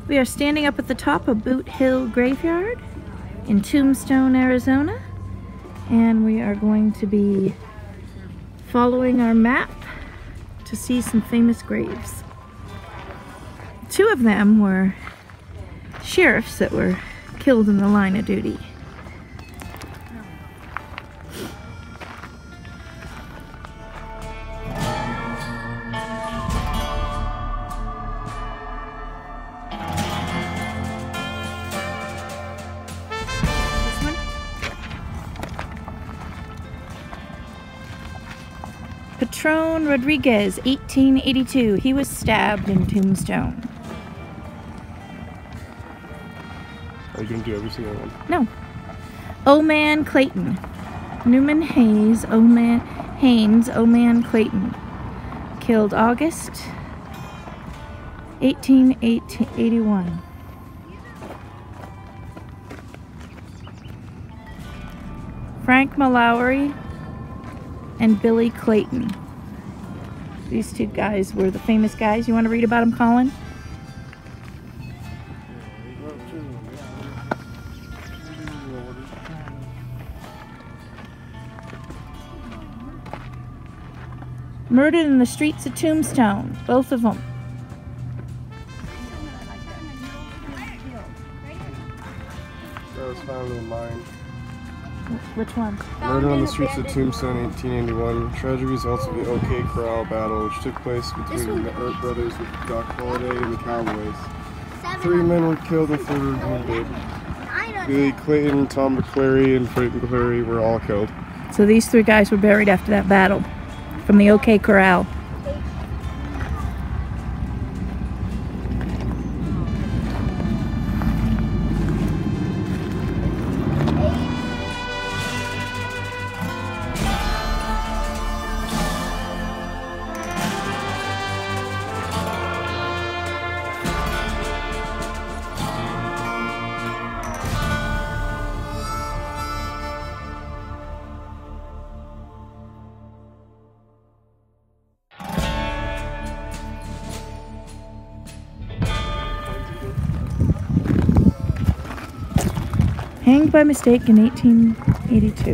we are standing up at the top of Boothill Graveyard in Tombstone, Arizona, and we are going to be following our map to see some famous graves. Two of them were sheriffs that were killed in the line of duty. Patron Rodriguez, 1882. He was stabbed in Tombstone. Are you going to do every single one? No. O-Man Clayton. Newman Haynes, O-Man Clayton. Killed August 1881. Frank Mallory and Billy Clayton. These two guys were the famous guys. You want to read about them, Colin? Murdered in the streets of Tombstone, both of them. That was found in mine. Which one? Murder on the streets of Tombstone, 1881. Tragic results of the OK Corral battle, which took place between the Earp brothers with Doc Holliday and the Cowboys. 3 men were killed and 4 were wounded. Billy Clayton, Tom McClary, and Frank McClary were all killed. So these 3 guys were buried after that battle from the OK Corral. Hanged by mistake in 1882.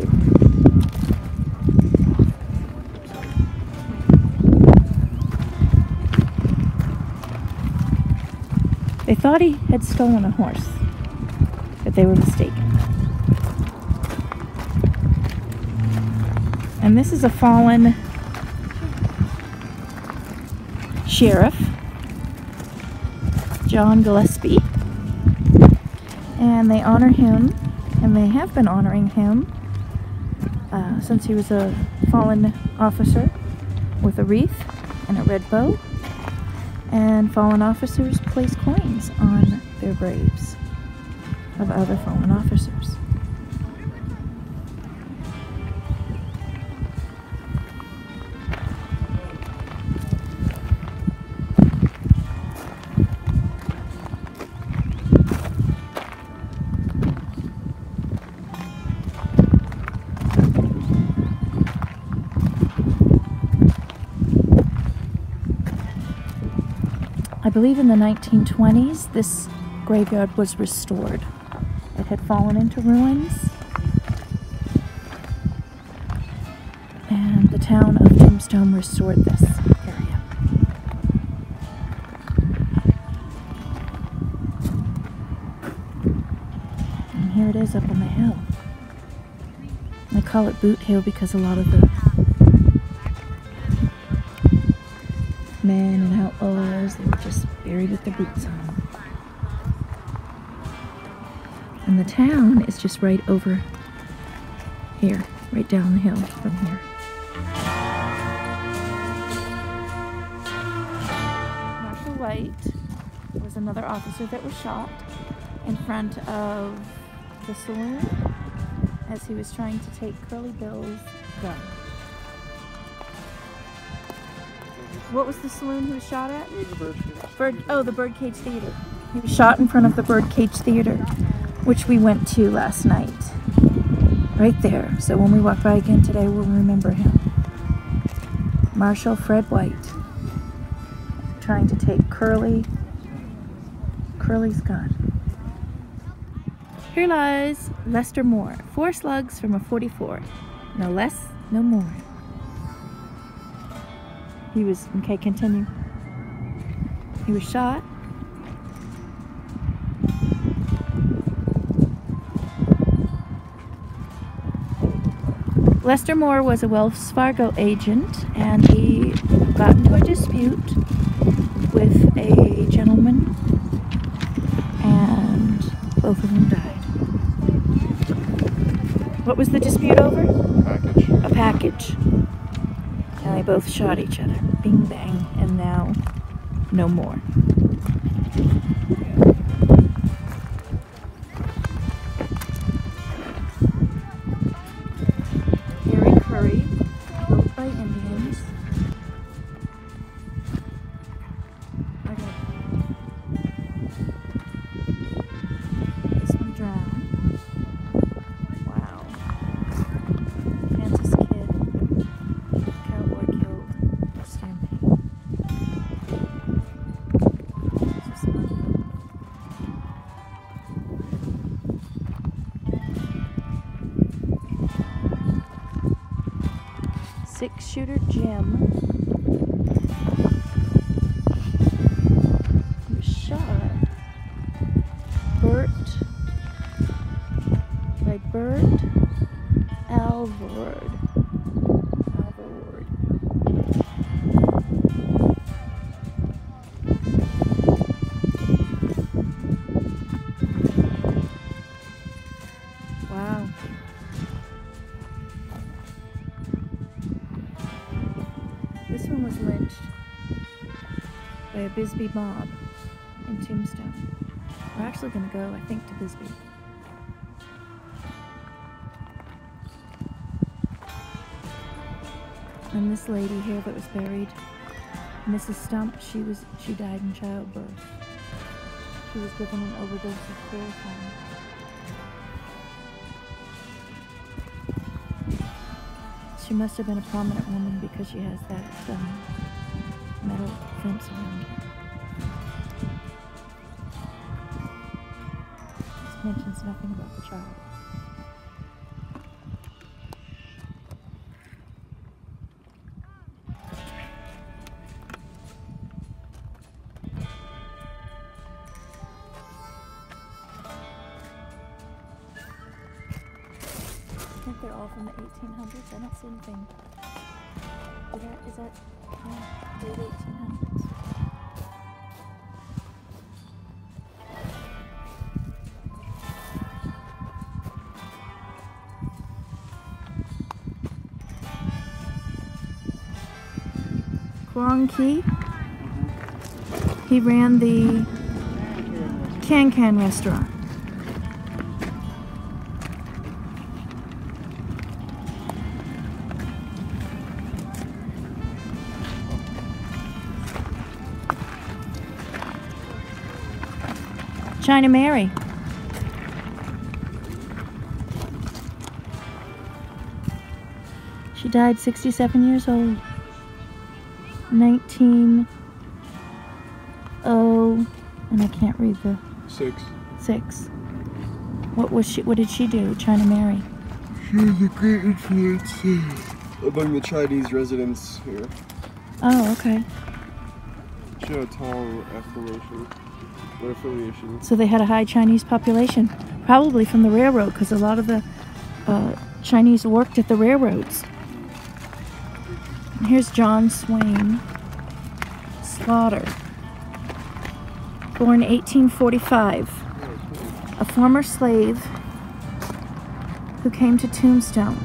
They thought he had stolen a horse, but they were mistaken. And this is a fallen sheriff, John Gillespie. And they honor him, and they have been honoring him since he was a fallen officer, with a wreath and a red bow. And fallen officers place coins on their graves of other fallen officers. I believe in the 1920s, this graveyard was restored. It had fallen into ruins, and the town of Tombstone restored this area. And here it is up on the hill. They call it Boothill because a lot of the men and outlaws, they were just buried with their boots on. And the town is just right over here, right down the hill from here. Marshal White was another officer that was shot in front of the saloon as he was trying to take Curly Bill's gun. What was the saloon he was shot at? The Birdcage Theater. He was shot in front of the Birdcage Theater, which we went to last night. Right there. So when we walk by again today, we'll remember him. Marshal Fred White, trying to take Curly Curly's gone. Here lies Lester Moore. 4 slugs from a .44. No less, no more. He was, okay, continue. He was shot. Lester Moore was a Wells Fargo agent, and he got into a dispute with a gentleman, and both of them died. What was the dispute over? Package. A package. And they both shot each other. Bing bang, and now no more. Killed by Indians. Okay. This one drowned. Wow. Kansas kid. Cowboy killed. Stampede. This is unreal. 6-shooter Jim. He was shot by Bert Alvord. Wow. This one was lynched by a Bisbee mob in Tombstone. We're actually going to go, I think, to Bisbee. And this lady here that was buried, Mrs. Stump, she died in childbirth. She was given an overdose of chloroform. She must have been a prominent woman because she has that metal fence around her. This mentions nothing about the child. I think they're all from the 1800s. I don't see anything. Is that late 1800s? Kwong Ki. He ran the Can restaurant. China Mary. She died 67 years old. 19 and I can't read the 6. What did she do, China Mary? She was a great influence among the Chinese residents here. Oh, okay. She had a Tong affiliation. So they had a high Chinese population, probably from the railroad, because a lot of the Chinese worked at the railroads. And here's John Swain Slaughter, born 1845, a former slave who came to Tombstone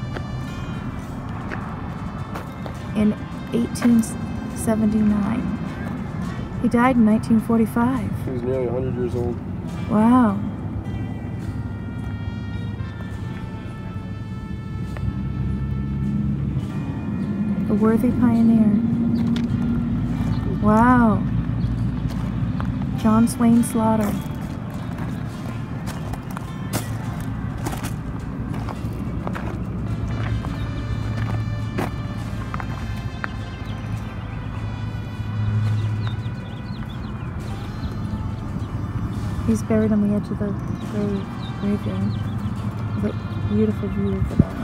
in 1879. He died in 1945. He was nearly 100 years old. Wow. A worthy pioneer. Wow. John Swain Slaughter. He's buried on the edge of the graveyard. With a beautiful view of it all.